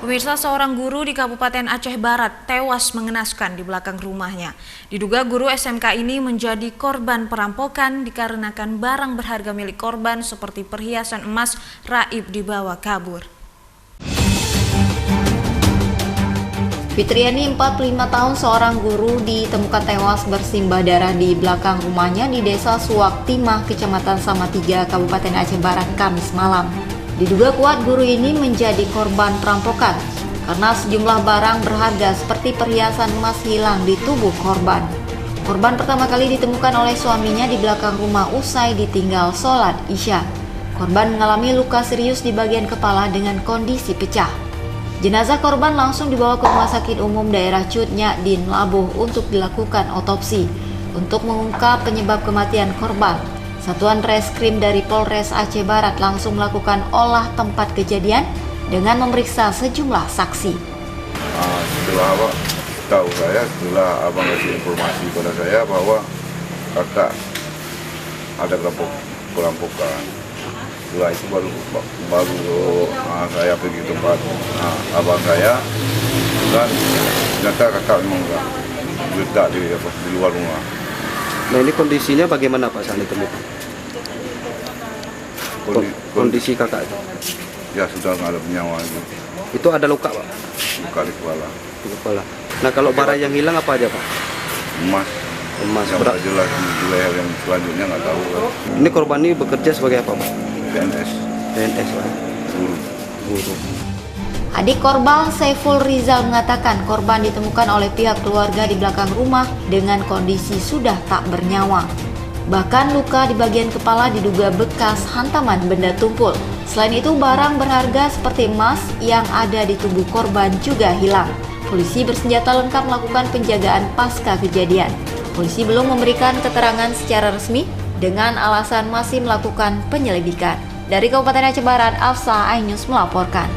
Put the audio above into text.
Pemirsa, seorang guru di Kabupaten Aceh Barat tewas mengenaskan di belakang rumahnya. Diduga guru SMK ini menjadi korban perampokan dikarenakan barang berharga milik korban seperti perhiasan emas raib dibawa kabur. Fitriani, 45 tahun, seorang guru ditemukan tewas bersimbah darah di belakang rumahnya di Desa Suak Timah, Kecamatan Samatiga, Kabupaten Aceh Barat, Kamis malam. Diduga kuat guru ini menjadi korban perampokan karena sejumlah barang berharga seperti perhiasan emas hilang di tubuh korban. Korban pertama kali ditemukan oleh suaminya di belakang rumah usai ditinggal sholat Isya. Korban mengalami luka serius di bagian kepala dengan kondisi pecah. Jenazah korban langsung dibawa ke Rumah Sakit Umum Daerah Cutnya Din Labuh untuk dilakukan otopsi untuk mengungkap penyebab kematian korban. Satuan Reskrim dari Polres Aceh Barat langsung melakukan olah tempat kejadian dengan memeriksa sejumlah saksi. Setelah abang tahu setelah abang kasih informasi pada saya bahwa kakak ada perampokan. Setelah itu baru saya pergi tempat abang saya dan ternyata kakak memang letak di luar rumah. Nah, ini kondisinya bagaimana Pak saat ditemukan? Kondisi kakak itu? Ya sudah nggak ada nyawa itu. Itu ada luka Pak? Luka di kepala. Di kepala. Nah, kalau barang yang hilang apa aja Pak? Emas. Yang nggak jelas di leher yang selanjutnya nggak tahu. Ini korban ini bekerja sebagai apa Pak? PNS. PNS Pak? Guru. Adik korban Saiful Rizal mengatakan korban ditemukan oleh pihak keluarga di belakang rumah dengan kondisi sudah tak bernyawa. Bahkan luka di bagian kepala diduga bekas hantaman benda tumpul. Selain itu, barang berharga seperti emas yang ada di tubuh korban juga hilang. Polisi bersenjata lengkap melakukan penjagaan pasca kejadian. Polisi belum memberikan keterangan secara resmi dengan alasan masih melakukan penyelidikan. Dari Kabupaten Aceh Barat, Afsa Ainus melaporkan.